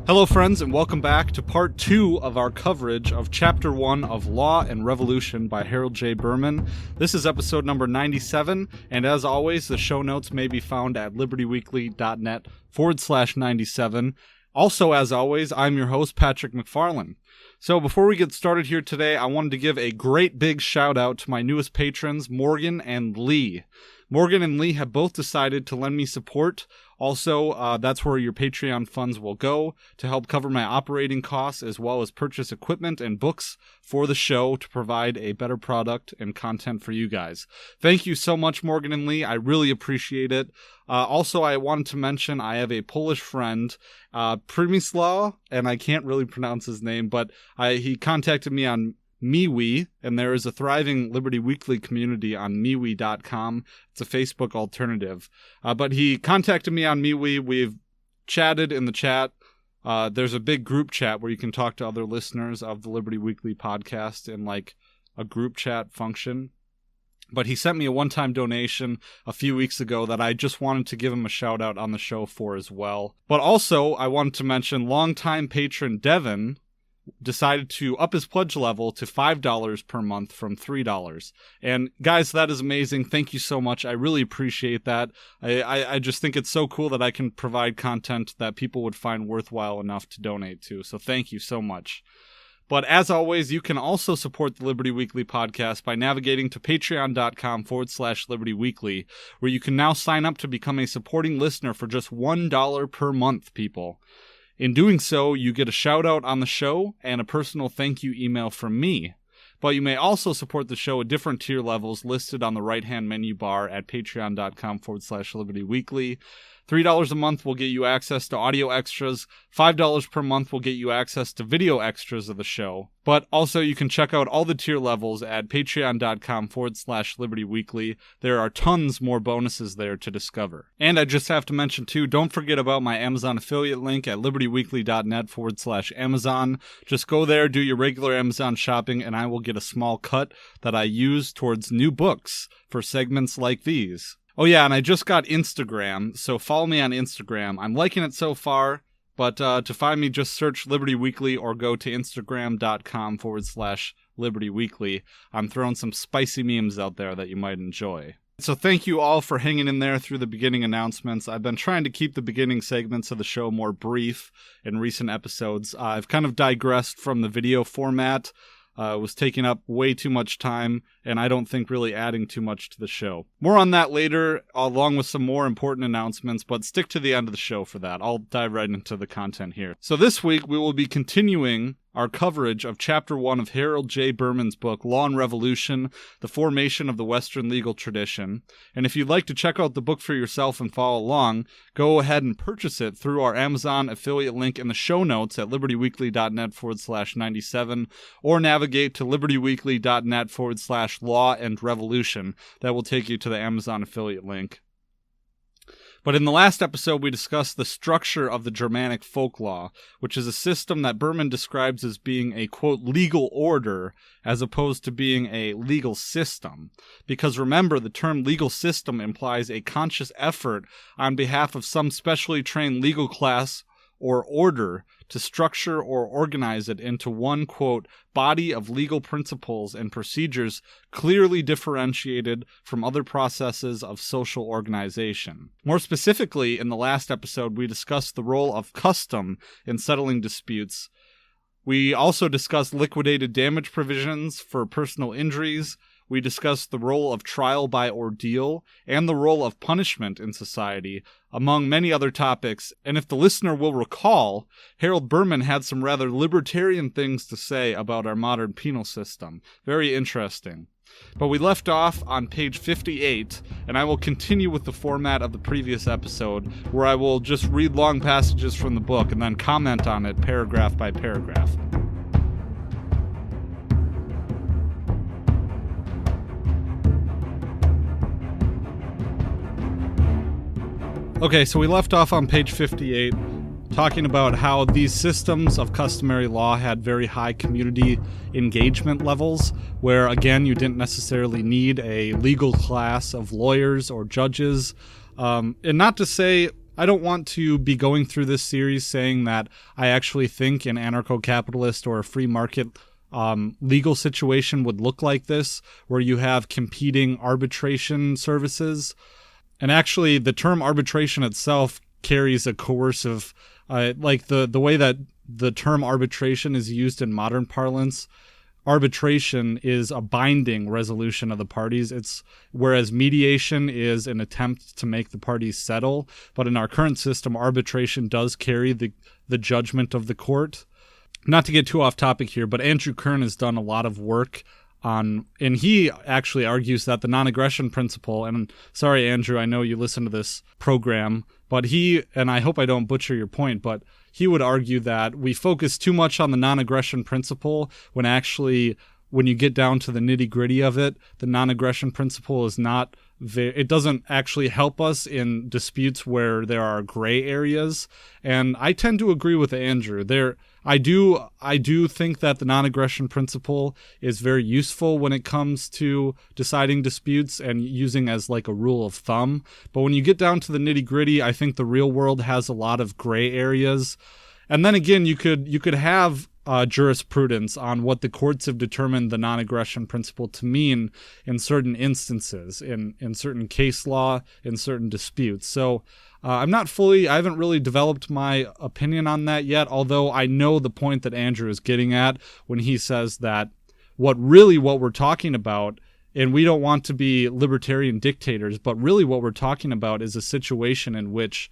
Hello friends, and welcome back to part 2 of our coverage of Chapter 1 of Law and Revolution by Harold J. Berman. This is episode number 97, and as always, the show notes may be found at libertyweekly.net/97. Also, as always, I'm your host, Patrick McFarlane. So before we get started here today, I wanted to give a great big shout out to my newest patrons, Morgan and Lee. Morgan and Lee have both decided to lend me support. Also, that's where your Patreon funds will go to help cover my operating costs as well as purchase equipment and books for the show to provide a better product and content for you guys. Thank you so much, Morgan and Lee. I really appreciate it. Also, I wanted to mention I have a Polish friend, Przemysław, and I can't really pronounce his name, but he contacted me on MeWe, and there is a thriving Liberty Weekly community on MeWe.com. It's a Facebook alternative. But he contacted me on MeWe. We've chatted in the chat. There's a big group chat where you can talk to other listeners of the Liberty Weekly podcast in like a group chat function. But he sent me a one-time donation a few weeks ago that I just wanted to give him a shout-out on the show for as well. But also, I wanted to mention longtime patron Devin decided to up his pledge level to $5 per month from $3. And guys, that is amazing. Thank you so much. I really appreciate that. I just think it's so cool that I can provide content that people would find worthwhile enough to donate to. So thank you so much. But as always, you can also support the Liberty Weekly podcast by navigating to patreon.com/Liberty Weekly, where you can now sign up to become a supporting listener for just $1 per month, people. In doing so, you get a shout out on the show and a personal thank you email from me. But you may also support the show at different tier levels listed on the right-hand menu bar at patreon.com/Liberty Weekly. $3 a month will get you access to audio extras. $5 per month will get you access to video extras of the show. But also you can check out all the tier levels at patreon.com/Liberty Weekly. There are tons more bonuses there to discover. And I just have to mention too, don't forget about my Amazon affiliate link at libertyweekly.net/Amazon. Just go there, do your regular Amazon shopping, and I will get a small cut that I use towards new books for segments like these. Oh yeah, and I just got Instagram, so follow me on Instagram. I'm liking it so far, but to find me, just search Liberty Weekly or go to instagram.com/Liberty Weekly. I'm throwing some spicy memes out there that you might enjoy. So thank you all for hanging in there through the beginning announcements. I've been trying to keep the beginning segments of the show more brief in recent episodes. I've kind of digressed from the video format. It was taking up way too much time, and I don't think really adding too much to the show. More on that later, along with some more important announcements, but stick to the end of the show for that. I'll dive right into the content here. So this week, we will be continuing our coverage of Chapter 1 of Harold J. Berman's book, Law and Revolution, The Formation of the Western Legal Tradition. And if you'd like to check out the book for yourself and follow along, go ahead and purchase it through our Amazon affiliate link in the show notes at libertyweekly.net/97, or navigate to libertyweekly.net/law and revolution. That will take you to the Amazon affiliate link. But in the last episode, we discussed the structure of the Germanic Folklaw, which is a system that Berman describes as being a, quote, legal order, as opposed to being a legal system. Because remember, the term legal system implies a conscious effort on behalf of some specially trained legal class or order to structure or organize it into one, quote, body of legal principles and procedures clearly differentiated from other processes of social organization. More specifically, in the last episode, we discussed the role of custom in settling disputes. We also discussed liquidated damage provisions for personal injuries. We discussed the role of trial by ordeal and the role of punishment in society, among many other topics. And if the listener will recall, Harold Berman had some rather libertarian things to say about our modern penal system. Very interesting. But we left off on page 58, and I will continue with the format of the previous episode, where I will just read long passages from the book and then comment on it paragraph by paragraph. Okay, so we left off on page 58, talking about how these systems of customary law had very high community engagement levels, where, again, you didn't necessarily need a legal class of lawyers or judges. And not to say I don't want to be going through this series saying that I actually think an anarcho-capitalist or a free market legal situation would look like this, where you have competing arbitration services. And actually, the term arbitration itself carries a coercive, like the way that the term arbitration is used in modern parlance. Arbitration is a binding resolution of the parties. Whereas mediation is an attempt to make the parties settle. But in our current system, arbitration does carry the judgment of the court. Not to get too off topic here, but Andrew Kern has done a lot of work on, and he actually argues that the non-aggression principle, and sorry, Andrew, I know you listen to this program, but and I hope I don't butcher your point, but he would argue that we focus too much on the non-aggression principle when actually, when you get down to the nitty-gritty of it, the non-aggression principle is not, it doesn't actually help us in disputes where there are gray areas. And I tend to agree with Andrew. I do think that the non-aggression principle is very useful when it comes to deciding disputes and using as like a rule of thumb. But when you get down to the nitty-gritty, I think the real world has a lot of gray areas. And then again, you could have jurisprudence on what the courts have determined the non-aggression principle to mean in certain instances, in certain case law, in certain disputes. So I haven't really developed my opinion on that yet, although I know the point that Andrew is getting at when he says that what we're talking about, and we don't want to be libertarian dictators, but really what we're talking about is a situation in which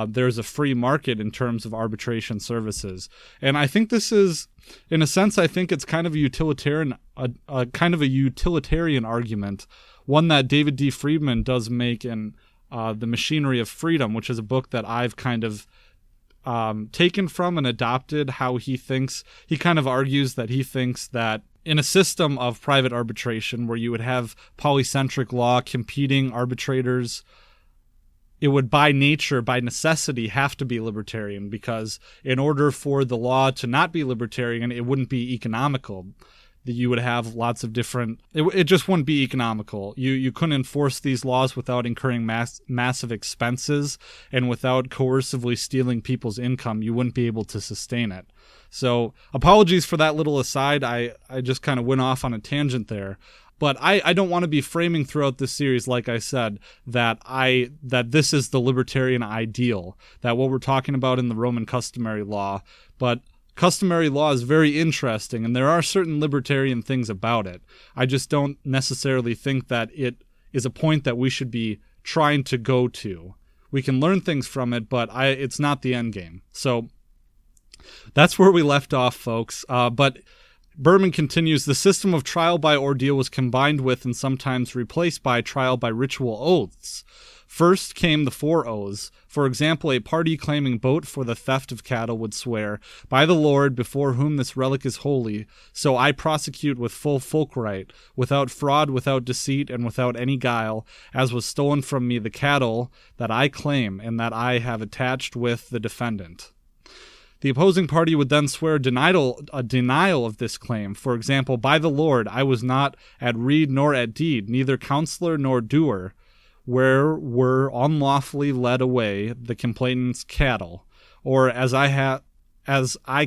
there's a free market in terms of arbitration services. And I think this is, in a sense, I think it's kind of a utilitarian argument, one that David D. Friedman does make in The Machinery of Freedom, which is a book that I've kind of taken from and adopted how he thinks. He kind of argues that he thinks that in a system of private arbitration where you would have polycentric law, competing arbitrators, it would by necessity have to be libertarian, because in order for the law to not be libertarian, it wouldn't be economical. You would have lots of different, it just wouldn't be economical. You couldn't enforce these laws without incurring massive expenses, and without coercively stealing people's income, you wouldn't be able to sustain it. So apologies for that little aside. I just kind of went off on a tangent there. But I don't want to be framing throughout this series, like I said, that this is the libertarian ideal, that what we're talking about in the Roman customary law. But customary law is very interesting, and there are certain libertarian things about it. I just don't necessarily think that it is a point that we should be trying to go to. We can learn things from it, but it's not the end game. So that's where we left off, folks. But Berman continues, the system of trial by ordeal was combined with and sometimes replaced by trial by ritual oaths. First came the 4 oaths. For example, a party claiming boat for the theft of cattle would swear, by the Lord, before whom this relic is holy, so I prosecute with full folk right, without fraud, without deceit, and without any guile, as was stolen from me the cattle that I claim and that I have attached with the defendant. The opposing party would then swear a denial of this claim. For example, by the Lord, I was not at reed nor at deed, neither counselor nor doer, where were unlawfully led away the complainant's cattle. Or as I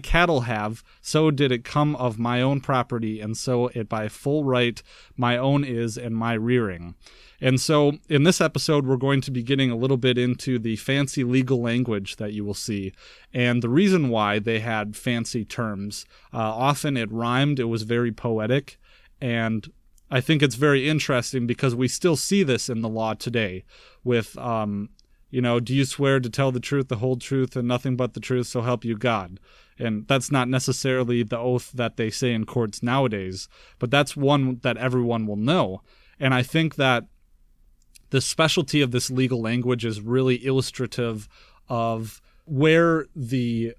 cattle have, so did it come of my own property, and so it by full right my own is, and my rearing. And so in this episode, we're going to be getting a little bit into the fancy legal language that you will see, and the reason why they had fancy terms. Often it rhymed, it was very poetic, and I think it's very interesting because we still see this in the law today with, do you swear to tell the truth, the whole truth, and nothing but the truth, so help you God? And that's not necessarily the oath that they say in courts nowadays, but that's one that everyone will know. And I think that the specialty of this legal language is really illustrative of where the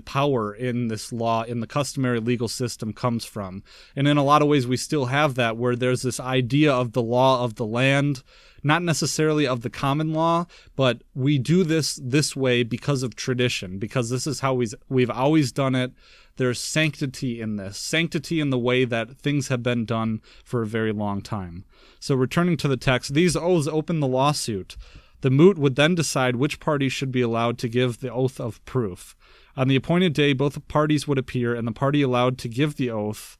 power in this law, in the customary legal system, comes from. And in a lot of ways, we still have that, where there's this idea of the law of the land, not necessarily of the common law, but we do this way because of tradition, because this is how we've always done it. There's sanctity in this, sanctity in the way that things have been done for a very long time. So returning to the text, these oaths open the lawsuit. The moot would then decide which party should be allowed to give the oath of proof. On the appointed day, both parties would appear, and the party allowed to give the oath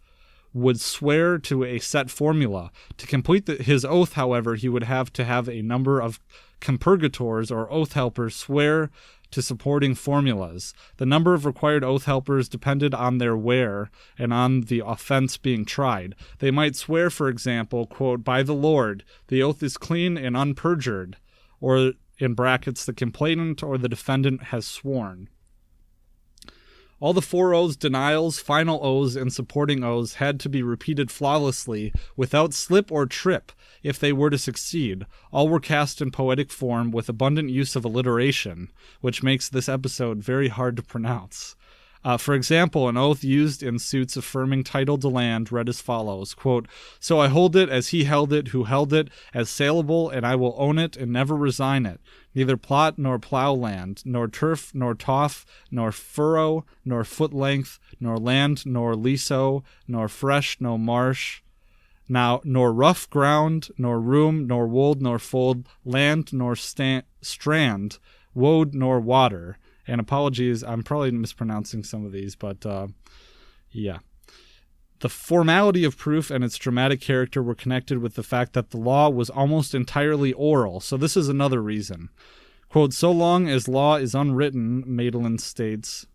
would swear to a set formula. To complete his oath, however, he would have to have a number of compurgators or oath helpers swear to supporting formulas. The number of required oath helpers depended on their where and on the offense being tried. They might swear, for example, quote, "By the Lord, the oath is clean and unperjured," or in brackets, "the complainant or the defendant has sworn." All the four oaths, denials, final oaths, and supporting oaths had to be repeated flawlessly, without slip or trip, if they were to succeed. All were cast in poetic form, with abundant use of alliteration, which makes this episode very hard to pronounce. For example, an oath used in suits affirming title to land read as follows, quote, "So I hold it as he held it who held it, as saleable, and I will own it and never resign it. Neither plot nor plough land, nor turf nor toff, nor furrow, nor foot length, nor land nor leaso, nor fresh nor marsh, now nor rough ground, nor room, nor wold, nor fold, land nor strand, woad nor water." And apologies, I'm probably mispronouncing some of these, but yeah. The formality of proof and its dramatic character were connected with the fact that the law was almost entirely oral, so this is another reason. Quote, "So long as law is unwritten," Maitland states,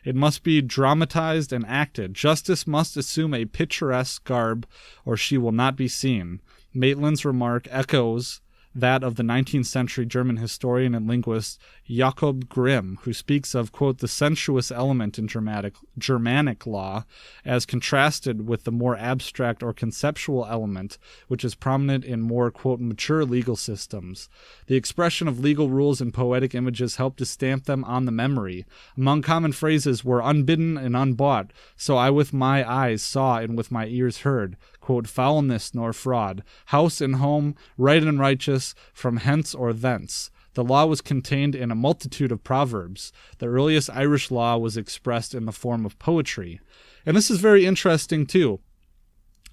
"it must be dramatized and acted. Justice must assume a picturesque garb, or she will not be seen." Maitland's remark echoes that of the 19th century German historian and linguist Jakob Grimm, who speaks of, quote, "the sensuous element in Germanic law as contrasted with the more abstract or conceptual element which is prominent in more, quote, mature legal systems. The expression of legal rules in poetic images helped to stamp them on the memory. Among common phrases were unbidden and unbought, so I with my eyes saw and with my ears heard, quote, "foulness nor fraud, house and home, right and righteous, from hence or thence." The law was contained in a multitude of proverbs. The earliest Irish law was expressed in the form of poetry. And this is very interesting, too.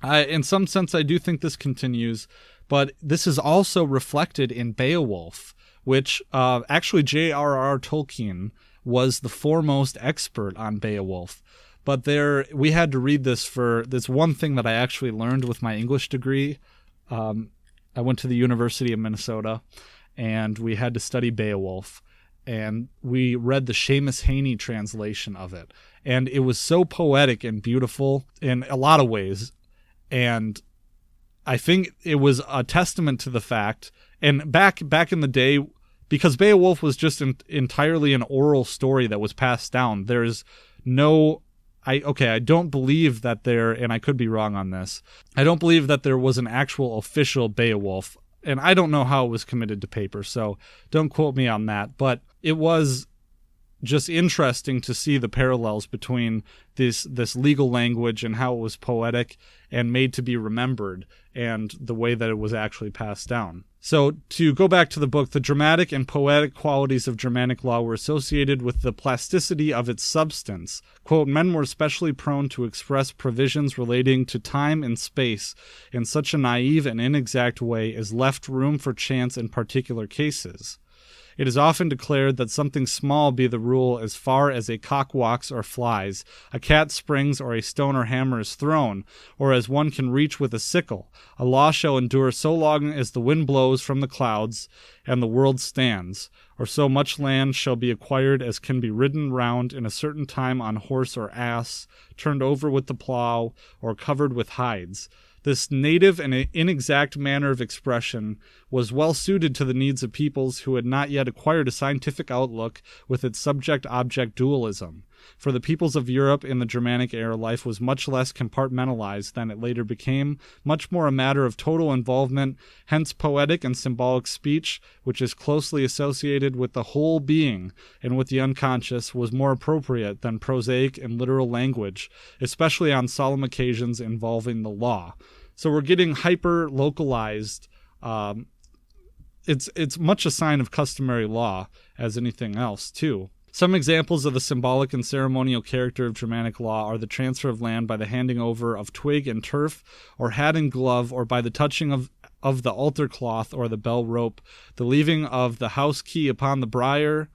In some sense, I do think this continues, but this is also reflected in Beowulf, which actually J.R.R. Tolkien was the foremost expert on Beowulf. But we had to read this for this one thing that I actually learned with my English degree. I went to the University of Minnesota, and we had to study Beowulf. And we read the Seamus Heaney translation of it. And it was so poetic and beautiful in a lot of ways. And I think it was a testament to the fact, and back in the day, because Beowulf was just entirely an oral story that was passed down, there's no... I don't believe that there, and I could be wrong on this, I don't believe that there was an actual official Beowulf, and I don't know how it was committed to paper, so don't quote me on that, but it was just interesting to see the parallels between this legal language and how it was poetic and made to be remembered, and the way that it was actually passed down. So to go back to the book, the dramatic and poetic qualities of Germanic law were associated with the plasticity of its substance. Quote, "Men were especially prone to express provisions relating to time and space in such a naive and inexact way as left room for chance in particular cases. It is often declared that something small be the rule as far as a cock walks or flies, a cat springs or a stone or hammer is thrown, or as one can reach with a sickle. A law shall endure so long as the wind blows from the clouds and the world stands, or so much land shall be acquired as can be ridden round in a certain time on horse or ass, turned over with the plough, or covered with hides." This native and inexact manner of expression was well suited to the needs of peoples who had not yet acquired a scientific outlook with its subject-object dualism. For the peoples of Europe in the Germanic era, life was much less compartmentalized than it later became, much more a matter of total involvement, hence poetic and symbolic speech, which is closely associated with the whole being and with the unconscious, was more appropriate than prosaic and literal language, especially on solemn occasions involving the law. So we're getting hyper-localized. It's much a sign of customary law as anything else, too. Some examples of the symbolic and ceremonial character of Germanic law are the transfer of land by the handing over of twig and turf, or hat and glove, or by the touching of of the altar cloth or the bell rope, the leaving of the house key upon the bier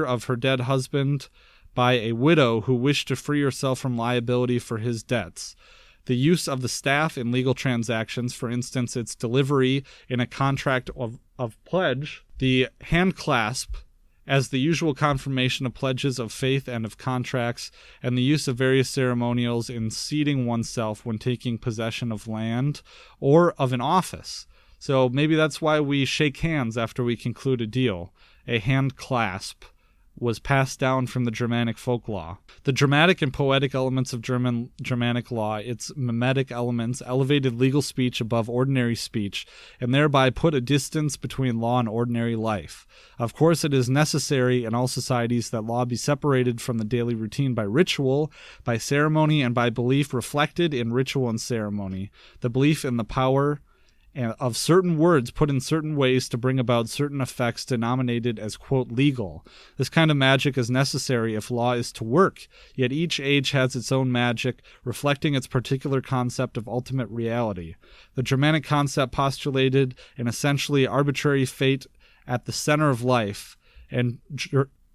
of her dead husband by a widow who wished to free herself from liability for his debts, the use of the staff in legal transactions, for instance, its delivery in a contract of pledge, the hand clasp as the usual confirmation of pledges of faith and of contracts, and the use of various ceremonials in seating oneself when taking possession of land or of an office. So maybe that's why we shake hands after we conclude a deal. A hand clasp was passed down from the Germanic Folklaw. The dramatic and poetic elements of Germanic law, its mimetic elements, elevated legal speech above ordinary speech, and thereby put a distance between law and ordinary life. Of course, it is necessary in all societies that law be separated from the daily routine by ritual, by ceremony, and by belief reflected in ritual and ceremony. The belief in the power of certain words put in certain ways to bring about certain effects denominated as, quote, legal. This kind of magic is necessary if law is to work, yet each age has its own magic, reflecting its particular concept of ultimate reality. The Germanic concept postulated an essentially arbitrary fate at the center of life, and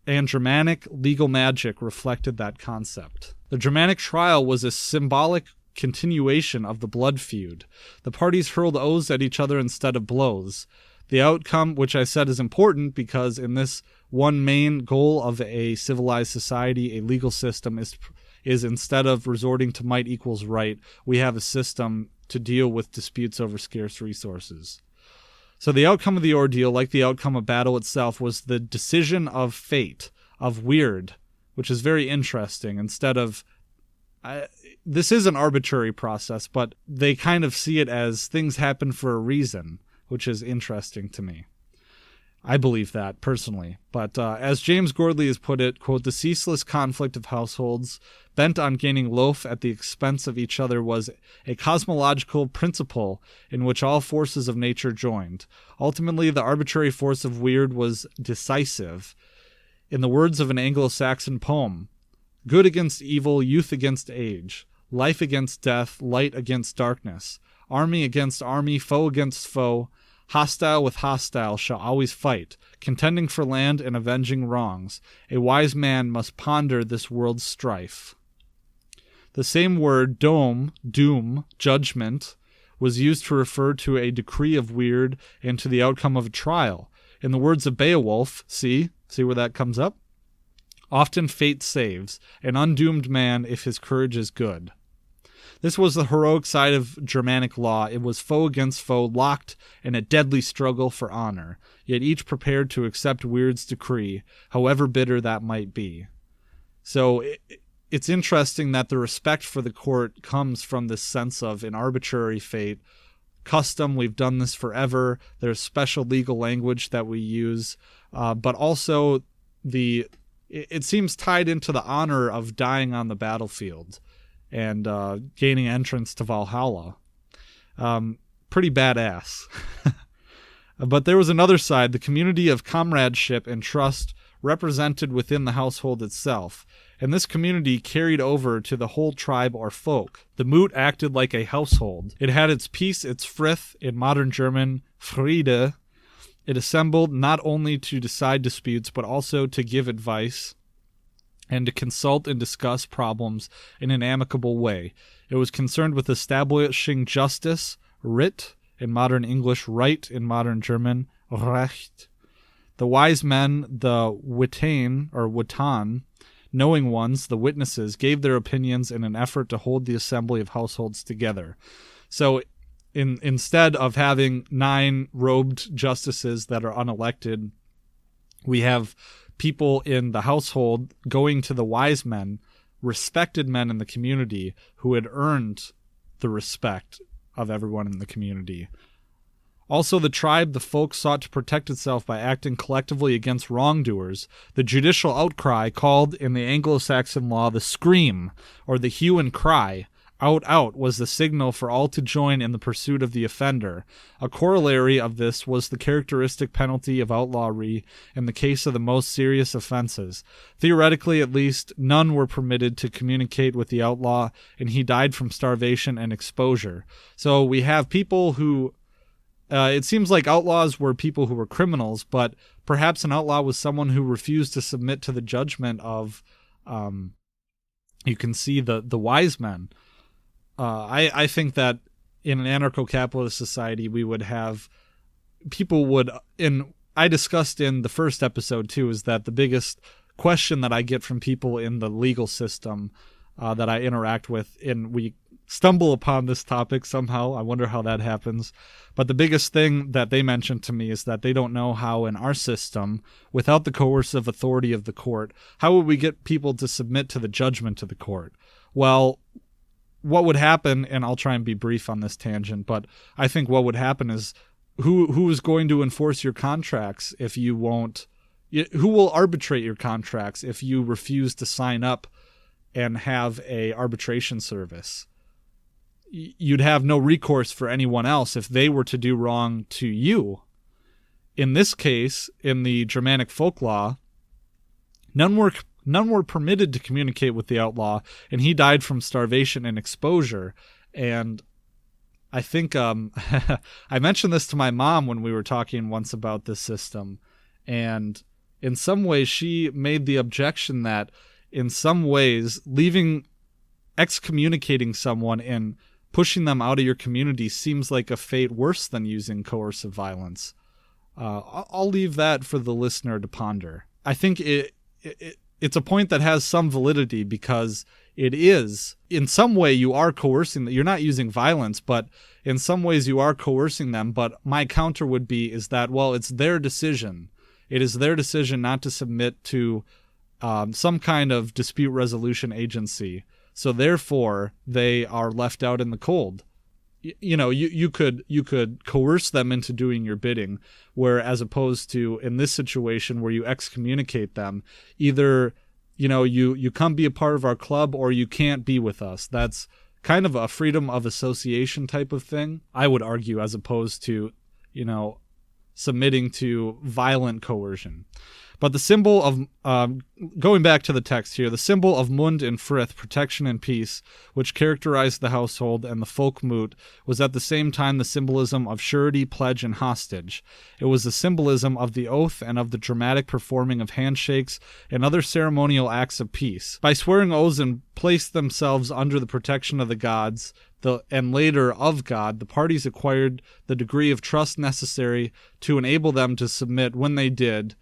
Germanic legal magic reflected that concept. The Germanic trial was a symbolic continuation of the blood feud. The parties hurled oaths at each other instead of blows. The outcome, which I said is important because in this one main goal of a civilized society, a legal system is instead of resorting to might equals right, we have a system to deal with disputes over scarce resources. So the outcome of the ordeal, like the outcome of battle itself, was the decision of fate, of weird, which is very interesting. Instead of this is an arbitrary process, but they kind of see it as things happen for a reason, which is interesting to me. I believe that, personally. But as James Gordley has put it, quote, the ceaseless conflict of households bent on gaining loaf at the expense of each other was a cosmological principle in which all forces of nature joined. Ultimately, the arbitrary force of weird was decisive. In the words of an Anglo-Saxon poem, good against evil, youth against age, life against death, light against darkness, army against army, foe against foe, hostile with hostile shall always fight, contending for land and avenging wrongs. A wise man must ponder this world's strife. The same word, doom, judgment, was used to refer to a decree of weird and to the outcome of a trial. In the words of Beowulf, see where that comes up? Often fate saves, an undoomed man if his courage is good. This was the heroic side of Germanic law. It was foe against foe, locked in a deadly struggle for honor, yet each prepared to accept Weird's decree, however bitter that might be. So it's interesting that the respect for the court comes from this sense of an arbitrary fate, custom, we've done this forever, there's special legal language that we use, but also it seems tied into the honor of dying on the battlefield and gaining entrance to Valhalla. Pretty badass. But there was another side, the community of comradeship and trust represented within the household itself, and this community carried over to the whole tribe or folk. The moot acted like a household. It had its peace, its frith, in modern German, Friede. It assembled not only to decide disputes, but also to give advice and to consult and discuss problems in an amicable way. It was concerned with establishing justice, Writ, in modern English, right in modern German, Recht. The wise men, the Witan, or Witan, knowing ones, the witnesses, gave their opinions in an effort to hold the assembly of households together. So instead of having 9 robed justices that are unelected, we have people in the household going to the wise men, respected men in the community who had earned the respect of everyone in the community. Also, the tribe, the folk, sought to protect itself by acting collectively against wrongdoers. The judicial outcry, called in the Anglo-Saxon law the scream, or the hue and cry, out, out, was the signal for all to join in the pursuit of the offender. A corollary of this was the characteristic penalty of outlawry in the case of the most serious offenses. Theoretically, at least, none were permitted to communicate with the outlaw, and he died from starvation and exposure. So we have people who It seems like outlaws were people who were criminals, but perhaps an outlaw was someone who refused to submit to the judgment of, you can see the wise men. I think that in an anarcho-capitalist society, we would have people would, I discussed in the first episode too, is that the biggest question that I get from people in the legal system that I interact with, and we stumble upon this topic somehow. I wonder how that happens. But the biggest thing that they mentioned to me is that they don't know how in our system, without the coercive authority of the court, how would we get people to submit to the judgment of the court? Well, what would happen, and I'll try and be brief on this tangent, but I think what would happen is who is going to enforce your contracts if you won't, who will arbitrate your contracts if you refuse to sign up and have a arbitration service? You'd have no recourse for anyone else if they were to do wrong to you. In this case, in the Germanic Folklaw, none were permitted to communicate with the outlaw, and he died from starvation and exposure. And I think I mentioned this to my mom when we were talking once about this system, and in some ways she made the objection that in some ways excommunicating someone and pushing them out of your community seems like a fate worse than using coercive violence. I'll leave that for the listener to ponder. I think it's a point that has some validity because it is, in some way you are coercing them. You're not using violence, but in some ways you are coercing them. But my counter would be is that, well, it's their decision. It is their decision not to submit to some kind of dispute resolution agency. So therefore, they are left out in the cold. You could coerce them into doing your bidding, where as opposed to in this situation where you excommunicate them, either you come be a part of our club or you can't be with us. That's kind of a freedom of association type of thing, I would argue, as opposed to submitting to violent coercion. But the symbol of, going back to the text here, the symbol of Mund and Frith, protection and peace, which characterized the household and the folkmoot, was at the same time the symbolism of surety, pledge, and hostage. It was the symbolism of the oath and of the dramatic performing of handshakes and other ceremonial acts of peace. By swearing oaths and placed themselves under the protection of the gods, and later of God, the parties acquired the degree of trust necessary to enable them to submit, when they did,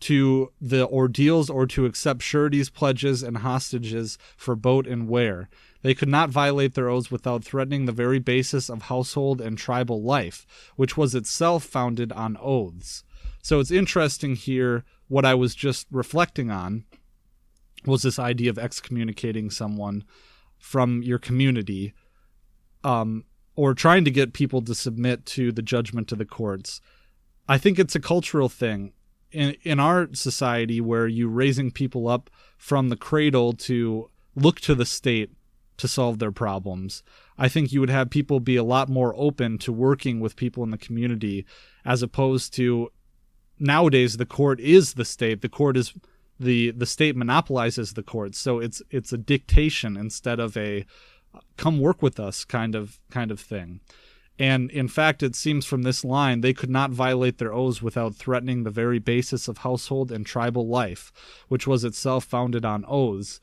to the ordeals or to accept sureties, pledges, and hostages for boat and wear. They could not violate their oaths without threatening the very basis of household and tribal life, which was itself founded on oaths. So it's interesting here, what I was just reflecting on was this idea of excommunicating someone from your community, or trying to get people to submit to the judgment of the courts. I think it's a cultural thing. In our society, where you're raising people up from the cradle to look to the state to solve their problems, I think you would have people be a lot more open to working with people in the community, as opposed to nowadays the court is the state. The court is the state monopolizes the court, so it's a dictation instead of a come work with us kind of thing. And in fact, it seems from this line, they could not violate their oaths without threatening the very basis of household and tribal life, which was itself founded on oaths.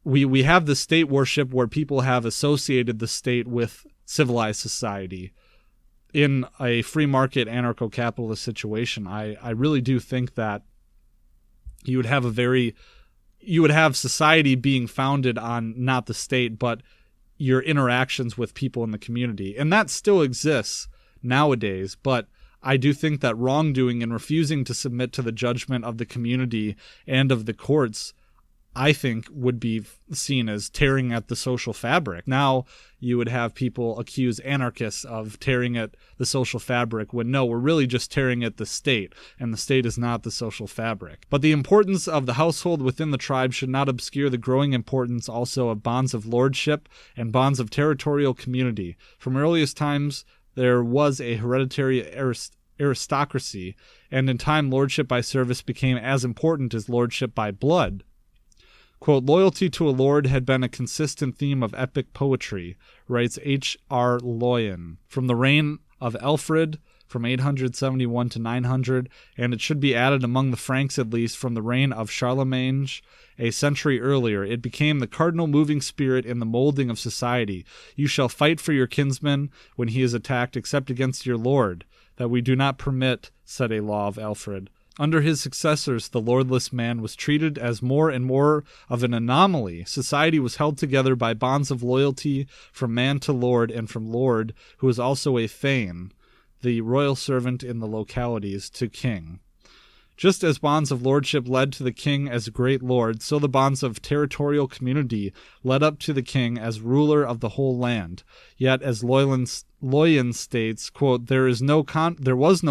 We have the state worship where people have associated the state with civilized society. In a free market anarcho-capitalist situation, I really do think that you would have society being founded on not the state, but your interactions with people in the community. And that still exists nowadays, but I do think that wrongdoing and refusing to submit to the judgment of the community and of the courts, I think, would be seen as tearing at the social fabric. Now you would have people accuse anarchists of tearing at the social fabric, when no, we're really just tearing at the state, and the state is not the social fabric. But the importance of the household within the tribe should not obscure the growing importance also of bonds of lordship and bonds of territorial community. From earliest times there was a hereditary aristocracy, and in time lordship by service became as important as lordship by blood. Quote, loyalty to a lord had been a consistent theme of epic poetry, writes H.R. Loyan. From the reign of Alfred from 871 to 900, and it should be added among the Franks at least from the reign of Charlemagne a century earlier. It became the cardinal moving spirit in the molding of society. You shall fight for your kinsman when he is attacked, except against your lord, that we do not permit, said a law of Alfred. Under his successors, the lordless man was treated as more and more of an anomaly. Society was held together by bonds of loyalty from man to lord, and from lord, who was also a thegn, the royal servant in the localities, to king. Just as bonds of lordship led to the king as great lord, so the bonds of territorial community led up to the king as ruler of the whole land. Yet, as Loyen states, quote, there was no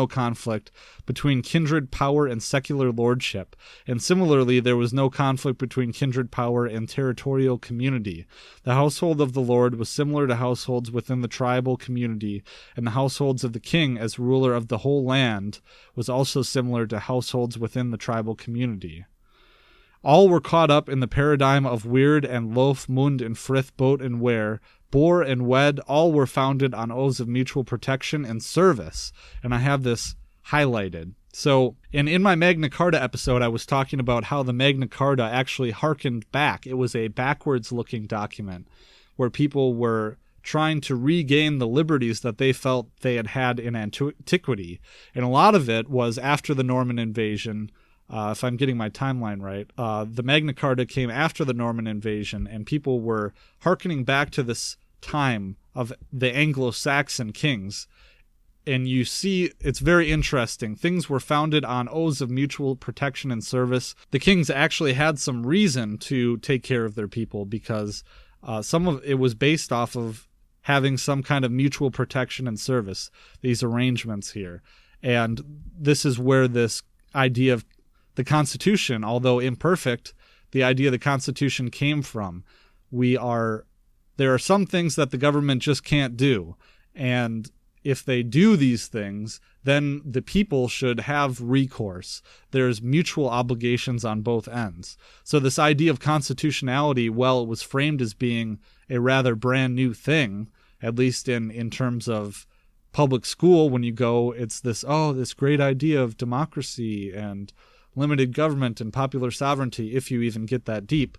conflict between kindred power and secular lordship, and similarly there was no conflict between kindred power and territorial community. The household of the lord was similar to households within the tribal community, and the households of the king as ruler of the whole land was also similar to households within the tribal community. All were caught up in the paradigm of Weird and Loaf, Mund and Frith, Boat and Ware, Bore and Wed. All were founded on oaths of mutual protection and service. And I have this highlighted. So, in my Magna Carta episode, I was talking about how the Magna Carta actually harkened back. It was a backwards-looking document where people were trying to regain the liberties that they felt they had had in antiquity. And a lot of it was after the Norman invasion. If I'm getting my timeline right, the Magna Carta came after the Norman invasion, and people were hearkening back to this time of the Anglo-Saxon kings. And you see, it's very interesting. Things were founded on oaths of mutual protection and service. The kings actually had some reason to take care of their people because some of it was based off of having some kind of mutual protection and service, these arrangements here. And this is where this idea of the Constitution, although imperfect, the idea of the Constitution came from. There are some things that the government just can't do. And if they do these things, then the people should have recourse. There's mutual obligations on both ends. So this idea of constitutionality, well, it was framed as being a rather brand new thing, at least in terms of public school. When you go, it's this great idea of democracy and limited government and popular sovereignty, if you even get that deep.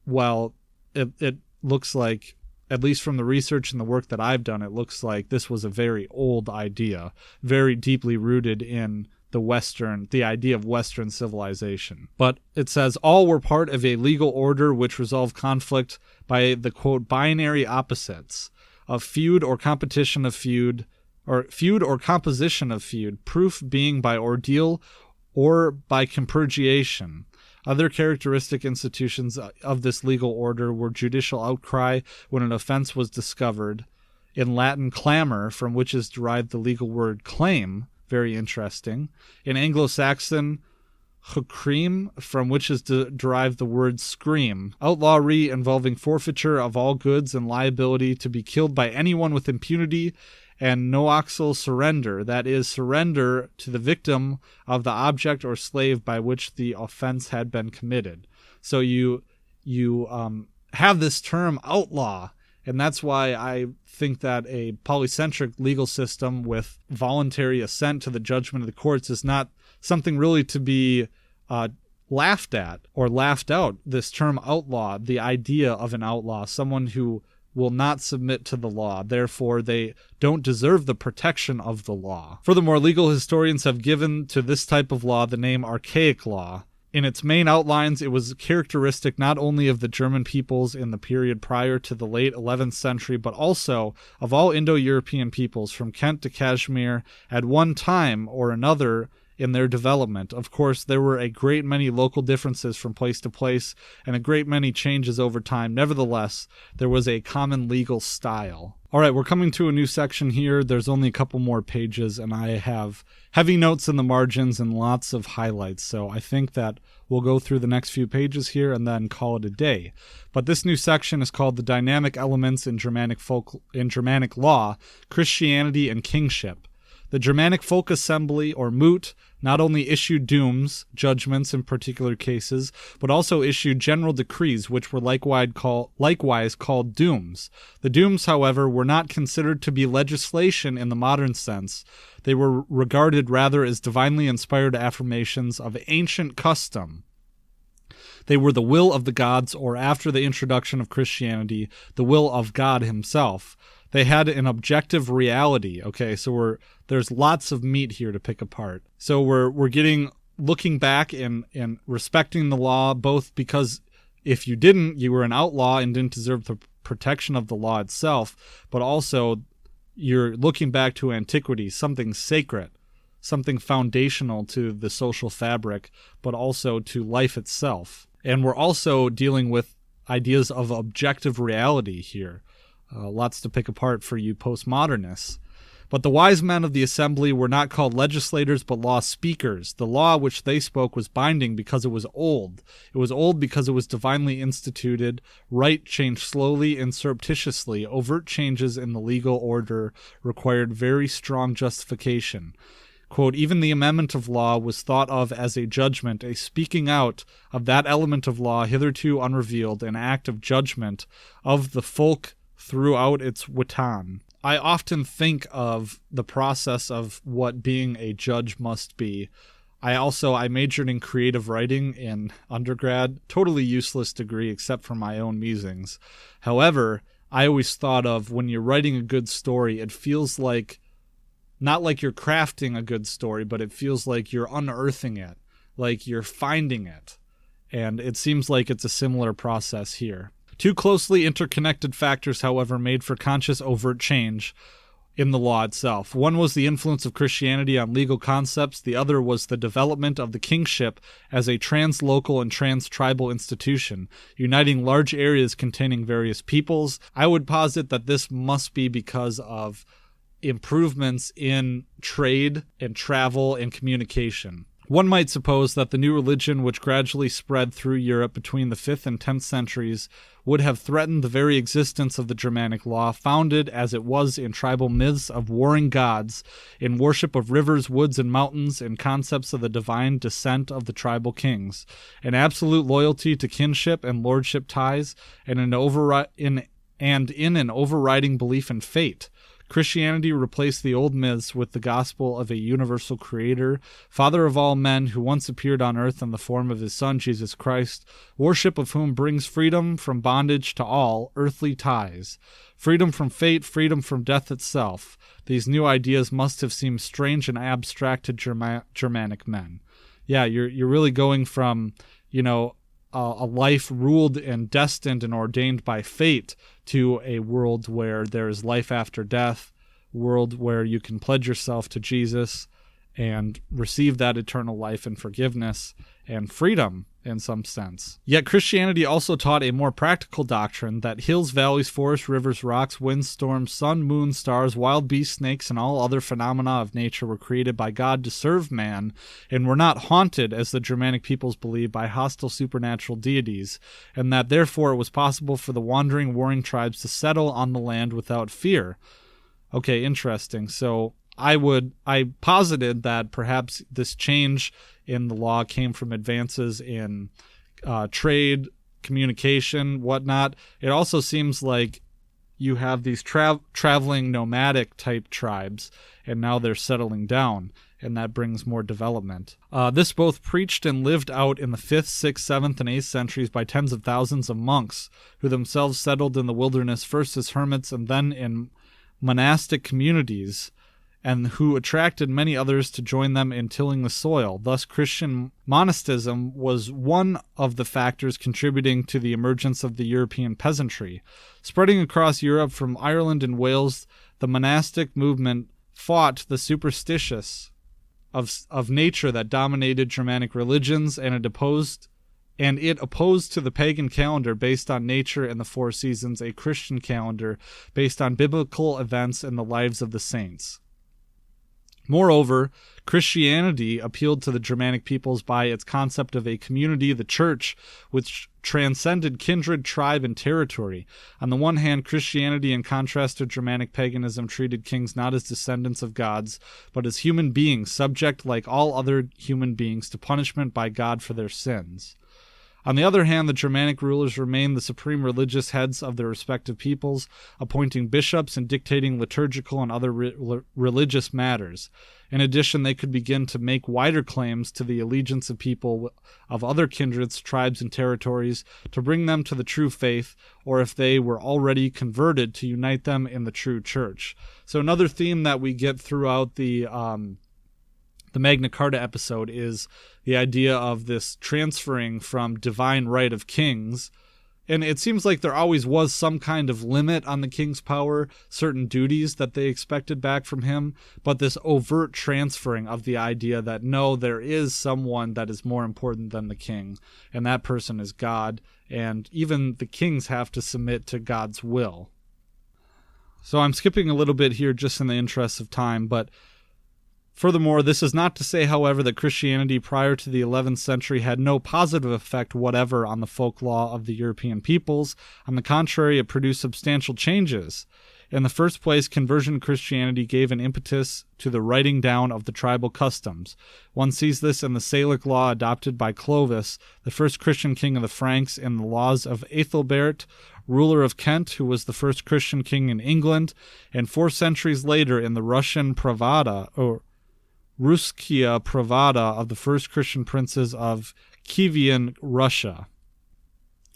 Well, it looks like, at least from the research and the work that I've done, it looks like this was a very old idea, very deeply rooted in the idea of Western civilization. But it says, all were part of a legal order which resolved conflict by the, quote, binary opposites of feud or competition of feud, or feud or composition of feud, proof being by ordeal or by compurgation. Other characteristic institutions of this legal order were judicial outcry when an offense was discovered, in Latin clamor, from which is derived the legal word claim, very interesting, in Anglo-Saxon hukrim, from which is derived the word scream, outlawry involving forfeiture of all goods and liability to be killed by anyone with impunity, and noaxal surrender, that is, surrender to the victim of the object or slave by which the offense had been committed. So you have this term outlaw, and that's why I think that a polycentric legal system with voluntary assent to the judgment of the courts is not something really to be laughed at or laughed out. This term outlaw, the idea of an outlaw, someone who will not submit to the law. Therefore, they don't deserve the protection of the law. Furthermore, legal historians have given to this type of law the name archaic law. In its main outlines, it was characteristic not only of the German peoples in the period prior to the late 11th century, but also of all Indo-European peoples from Kent to Kashmir at one time or another in their development. Of course, there were a great many local differences from place to place and a great many changes over time. Nevertheless, there was a common legal style. All right, we're coming to a new section here. There's only a couple more pages, and I have heavy notes in the margins and lots of highlights. So I think that we'll go through the next few pages here and then call it a day. But this new section is called The Dynamic Elements in Germanic Law, Christianity and Kingship. The Germanic Folk Assembly, or Moot, not only issued dooms, judgments in particular cases, but also issued general decrees, which were likewise called dooms. The dooms, however, were not considered to be legislation in the modern sense. They were regarded rather as divinely inspired affirmations of ancient custom. They were the will of the gods, or after the introduction of Christianity, the will of God himself. They had an objective reality. Okay, so there's lots of meat here to pick apart. So we're looking back and respecting the law, both because if you didn't, you were an outlaw and didn't deserve the protection of the law itself, but also you're looking back to antiquity, something sacred, something foundational to the social fabric, but also to life itself. And we're also dealing with ideas of objective reality here. Lots to pick apart for you postmodernists. But the wise men of the assembly were not called legislators, but law speakers. The law which they spoke was binding because it was old. It was old because it was divinely instituted. Right changed slowly and surreptitiously. Overt changes in the legal order required very strong justification. Quote, even the amendment of law was thought of as a judgment, a speaking out of that element of law hitherto unrevealed, an act of judgment of the folk throughout its watan. I often think of the process of what being a judge must be. I majored in creative writing in undergrad, totally useless degree except for my own musings. However, I always thought of when you're writing a good story, it feels like, not like you're crafting a good story, but it feels like you're unearthing it, like you're finding it. And it seems like it's a similar process here. Two closely interconnected factors, however, made for conscious overt change in the law itself. One was the influence of Christianity on legal concepts. The other was the development of the kingship as a trans-local and trans-tribal institution, uniting large areas containing various peoples. I would posit that this must be because of improvements in trade and travel and communication. One might suppose that the new religion, which gradually spread through Europe between the 5th and 10th centuries, would have threatened the very existence of the Germanic law, founded as it was in tribal myths of warring gods, in worship of rivers, woods, and mountains, in concepts of the divine descent of the tribal kings, in absolute loyalty to kinship and lordship ties, and in an overriding belief in fate. Christianity replaced the old myths with the gospel of a universal creator, father of all men, who once appeared on earth in the form of his son, Jesus Christ, worship of whom brings freedom from bondage to all earthly ties, freedom from fate, freedom from death itself. These new ideas must have seemed strange and abstract to Germanic men. Yeah, you're really going from, a life ruled and destined and ordained by fate to a world where there is life after death, world where you can pledge yourself to Jesus and receive that eternal life and forgiveness and freedom in some sense. Yet Christianity also taught a more practical doctrine that hills, valleys, forests, rivers, rocks, winds, storms, sun, moon, stars, wild beasts, snakes, and all other phenomena of nature were created by God to serve man and were not haunted, as the Germanic peoples believed, by hostile supernatural deities, and that therefore it was possible for the wandering, warring tribes to settle on the land without fear. Okay, interesting. So I posited that perhaps this change in the law came from advances in trade, communication, whatnot. It also seems like you have these traveling nomadic type tribes, and now they're settling down, and that brings more development. This both preached and lived out in the 5th, 6th, 7th, and 8th centuries by tens of thousands of monks, who themselves settled in the wilderness first as hermits and then in monastic communities, and who attracted many others to join them in tilling the soil. Thus, Christian monasticism was one of the factors contributing to the emergence of the European peasantry. Spreading across Europe from Ireland and Wales, the monastic movement fought the superstitious of nature that dominated Germanic religions, and it opposed to the pagan calendar based on nature and the four seasons a Christian calendar based on biblical events and the lives of the saints. Moreover, Christianity appealed to the Germanic peoples by its concept of a community, the church, which transcended kindred, tribe, and territory. On the one hand, Christianity, in contrast to Germanic paganism, treated kings not as descendants of gods, but as human beings, subject like all other human beings to punishment by God for their sins. On the other hand, the Germanic rulers remained the supreme religious heads of their respective peoples, appointing bishops and dictating liturgical and other religious matters. In addition, they could begin to make wider claims to the allegiance of people of other kindreds, tribes, and territories to bring them to the true faith, or if they were already converted, to unite them in the true church. So another theme that we get throughout the Magna Carta episode is the idea of this transferring from divine right of kings. And it seems like there always was some kind of limit on the king's power, certain duties that they expected back from him, but this overt transferring of the idea that no, there is someone that is more important than the king, and that person is God, and even the kings have to submit to God's will. So I'm skipping a little bit here just in the interest of time, but furthermore, this is not to say, however, that Christianity prior to the 11th century had no positive effect whatever on the folklaw of the European peoples. On the contrary, it produced substantial changes. In the first place, conversion to Christianity gave an impetus to the writing down of the tribal customs. One sees this in the Salic law adopted by Clovis, the first Christian king of the Franks, in the laws of Ethelbert, ruler of Kent, who was the first Christian king in England, and 4 centuries later in the Russian Pravada, or Ruskaya Pravada, of the first Christian princes of Kievan, Russia.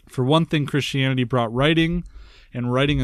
For one thing, Christianity brought writing, and writing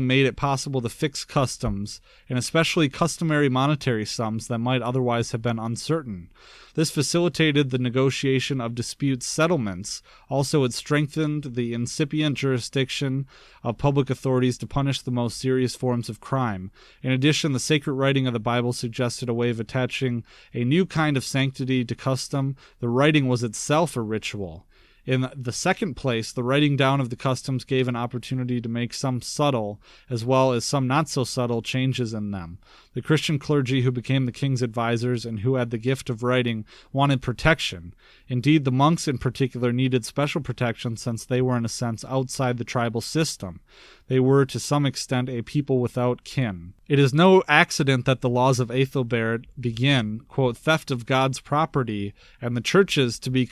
made it possible to fix customs, and especially customary monetary sums that might otherwise have been uncertain. This facilitated the negotiation of dispute settlements. Also, it strengthened the incipient jurisdiction of public authorities to punish the most serious forms of crime. In addition, the sacred writing of the Bible suggested a way of attaching a new kind of sanctity to custom. The writing was itself a ritual. In the second place, the writing down of the customs gave an opportunity to make some subtle, as well as some not so subtle, changes in them. The Christian clergy who became the king's advisors and who had the gift of writing wanted protection. Indeed, the monks in particular needed special protection since they were in a sense outside the tribal system. They were to some extent a people without kin. It is no accident that the laws of Ethelbert begin, quote, theft of God's property, and the churches to be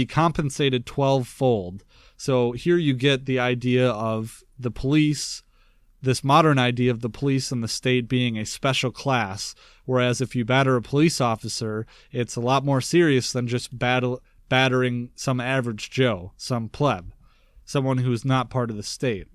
compensated 12-fold. So here you get the idea of the police, this modern idea of the police and the state being a special class, whereas if you batter a police officer, it's a lot more serious than just battering some average Joe, some pleb, someone who's not part of the state.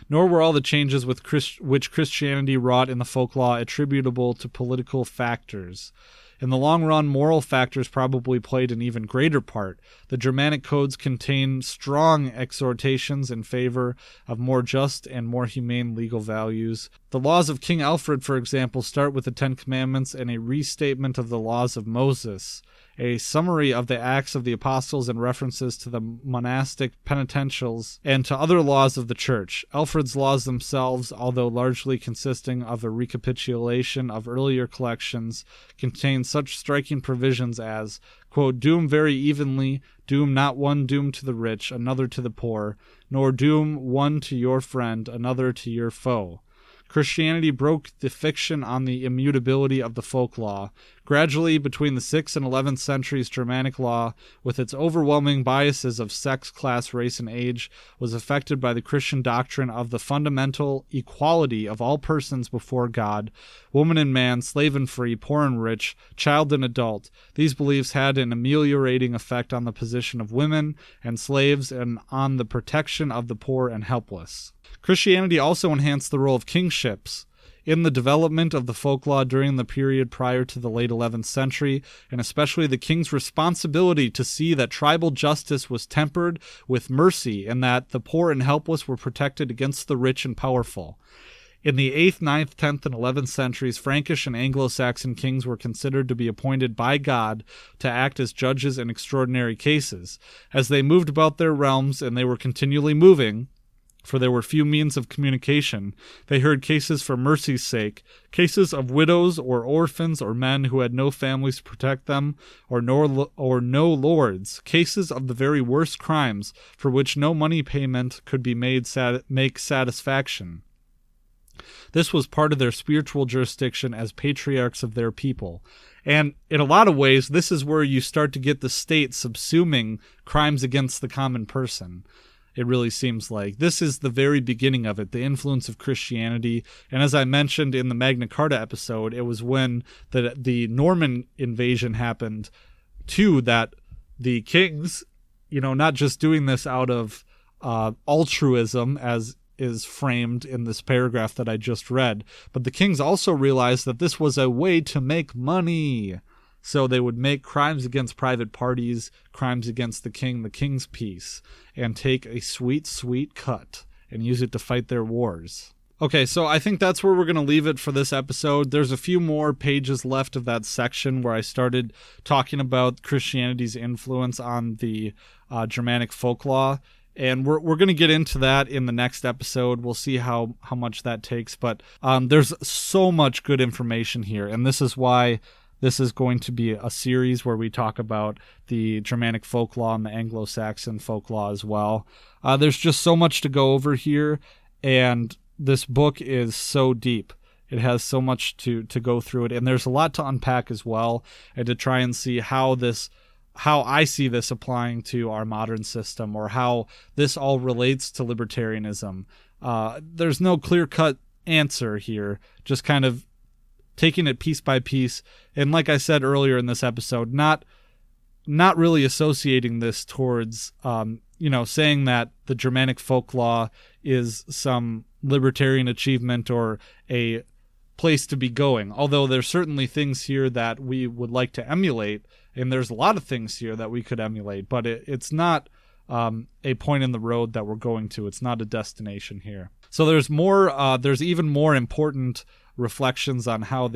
Nor were all the changes which Christianity wrought in the folklaw attributable to political factors. In the long run, moral factors probably played an even greater part. The Germanic codes contain strong exhortations in favor of more just and more humane legal values. The laws of King Alfred, for example, start with the 10 Commandments and a restatement of the laws of Moses, a summary of the Acts of the Apostles and references to the monastic penitentials and to other laws of the Church. Alfred's laws themselves, although largely consisting of a recapitulation of earlier collections, contain such striking provisions as, quote, doom very evenly, doom not one doom to the rich, another to the poor, nor doom one to your friend, another to your foe. Christianity broke the fiction on the immutability of the folk law. Gradually, between the 6th and 11th centuries, Germanic law, with its overwhelming biases of sex, class, race, and age, was affected by the Christian doctrine of the fundamental equality of all persons before God, woman and man, slave and free, poor and rich, child and adult. These beliefs had an ameliorating effect on the position of women and slaves and on the protection of the poor and helpless. Christianity also enhanced the role of kingships in the development of the folklaw during the period prior to the late 11th century, and especially the king's responsibility to see that tribal justice was tempered with mercy and that the poor and helpless were protected against the rich and powerful. In the 8th, 9th, 10th, and 11th centuries, Frankish and Anglo-Saxon kings were considered to be appointed by God to act as judges in extraordinary cases. As they moved about their realms, and they were continually moving, for there were few means of communication. They heard cases for mercy's sake, cases of widows or orphans or men who had no families to protect them, or no lords, cases of the very worst crimes for which no money payment could be make satisfaction. This was part of their spiritual jurisdiction as patriarchs of their people. And in a lot of ways, this is where you start to get the state subsuming crimes against the common person. It really seems like this is the very beginning of it, the influence of Christianity. And as I mentioned in the Magna Carta episode, it was when the Norman invasion happened too, that the kings, not just doing this out of altruism as is framed in this paragraph that I just read, but the kings also realized that this was a way to make money. So they would make crimes against private parties, crimes against the king's peace, and take a sweet, sweet cut and use it to fight their wars. Okay, so I think that's where we're going to leave it for this episode. There's a few more pages left of that section where I started talking about Christianity's influence on the Germanic Folklaw. And we're going to get into that in the next episode. We'll see how much that takes. But there's so much good information here. And this is why this is going to be a series where we talk about the Germanic Folklaw and the Anglo-Saxon Folklaw as well. There's just so much to go over here. And this book is so deep. It has so much to go through it. And there's a lot to unpack as well. And to try and see how I see this applying to our modern system, or how this all relates to libertarianism. There's no clear-cut answer here, just kind of taking it piece by piece. And like I said earlier in this episode, not really associating this towards, saying that the Germanic Folklaw is some libertarian achievement or a place to be going. Although there's certainly things here that we would like to emulate, and there's a lot of things here that we could emulate, but it's not a point in the road that we're going to. It's not a destination here. So there's even more important reflections on how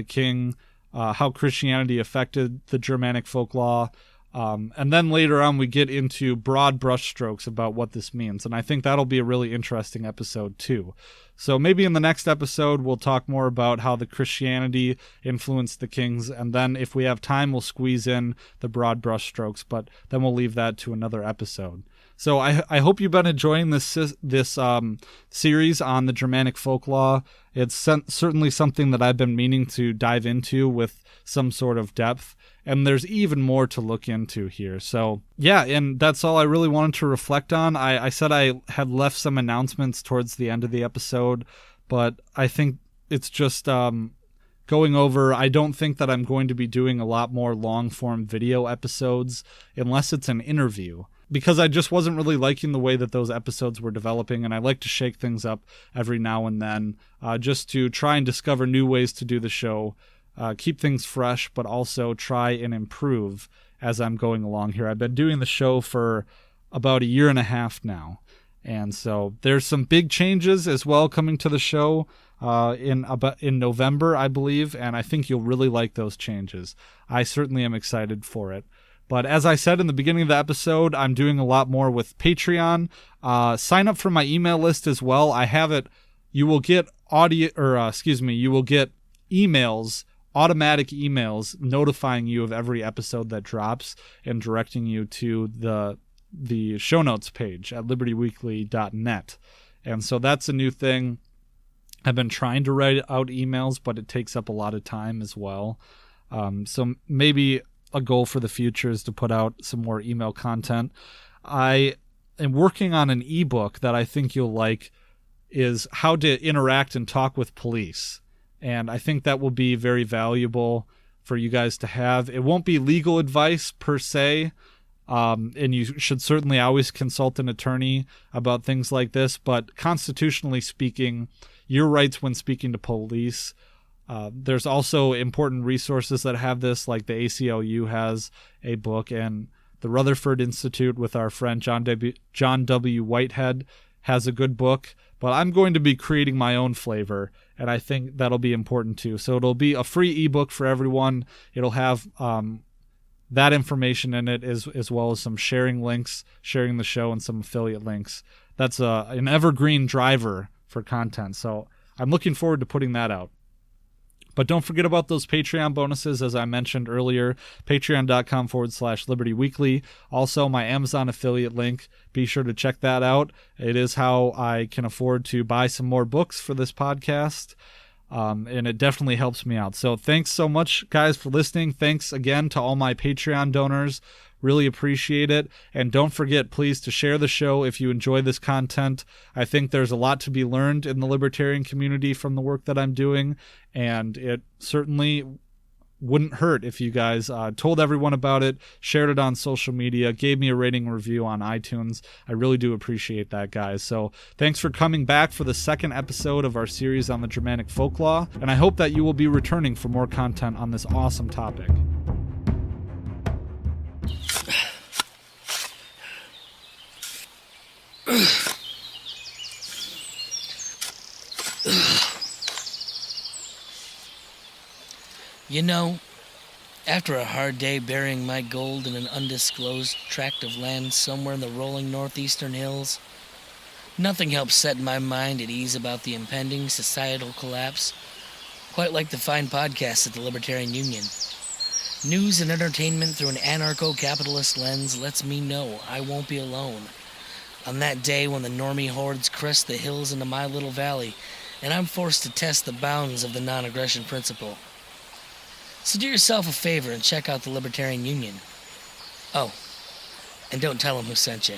how Christianity affected the Germanic Folklaw. And then later on, we get into broad brushstrokes about what this means. And I think that'll be a really interesting episode too. So maybe in the next episode, we'll talk more about how the Christianity influenced the kings. And then if we have time, we'll squeeze in the broad brushstrokes, but then we'll leave that to another episode. So I hope you've been enjoying this series on the Germanic Folklaw. It's certainly something that I've been meaning to dive into with some sort of depth. And there's even more to look into here. So, yeah, and that's all I really wanted to reflect on. I said I had left some announcements towards the end of the episode, but I think it's just going over. I don't think that I'm going to be doing a lot more long-form video episodes unless it's an interview, because I just wasn't really liking the way that those episodes were developing, and I like to shake things up every now and then just to try and discover new ways to do the show. Keep things fresh, but also try and improve as I'm going along here. I've been doing the show for about 1.5 years now, and so there's some big changes as well coming to the show in November, I believe, and I think you'll really like those changes. I certainly am excited for it. But as I said in the beginning of the episode, I'm doing a lot more with Patreon. Sign up for my email list as well. I have it. You will get you will get emails, automatic emails notifying you of every episode that drops and directing you to the show notes page at libertyweekly.net. And so that's a new thing. I've been trying to write out emails, but it takes up a lot of time as well. So maybe a goal for the future is to put out some more email content. I am working on an ebook that I think you'll like, is how to interact and talk with police. And I think that will be very valuable for you guys to have. It won't be legal advice per se, and you should certainly always consult an attorney about things like this, but constitutionally speaking, your rights when speaking to police. There's also important resources that have this, like the ACLU has a book, and the Rutherford Institute with our friend John W. Whitehead has a good book. But I'm going to be creating my own flavor, and I think that'll be important too. So it'll be a free ebook for everyone. It'll have that information in it, as well as some sharing links, sharing the show, and some affiliate links that's an evergreen driver for content. So I'm looking forward to putting that out. But don't forget about those Patreon bonuses, as I mentioned earlier, patreon.com/Liberty Weekly. Also, my Amazon affiliate link. Be sure to check that out. It is how I can afford to buy some more books for this podcast. And it definitely helps me out. So thanks so much, guys, for listening. Thanks again to all my Patreon donors. Really appreciate it. And don't forget, please, to share the show if you enjoy this content. I think there's a lot to be learned in the libertarian community from the work that I'm doing. And it certainly wouldn't hurt if you guys told everyone about it, shared it on social media, gave me a rating and review on iTunes. I really do appreciate that, guys. So thanks for coming back for the second episode of our series on the Germanic Folklaw, and I hope that you will be returning for more content on this awesome topic. You know, after a hard day burying my gold in an undisclosed tract of land somewhere in the rolling northeastern hills, nothing helps set my mind at ease about the impending societal collapse, quite like the fine podcasts at the Libertarian Union. News and entertainment through an anarco-capitalist lens lets me know I won't be alone. On that day when the normie hordes crest the hills into my little valley, and I'm forced to test the bounds of the non-aggression principle. So do yourself a favor and check out the Libertarian Union. Oh, and don't tell them who sent you.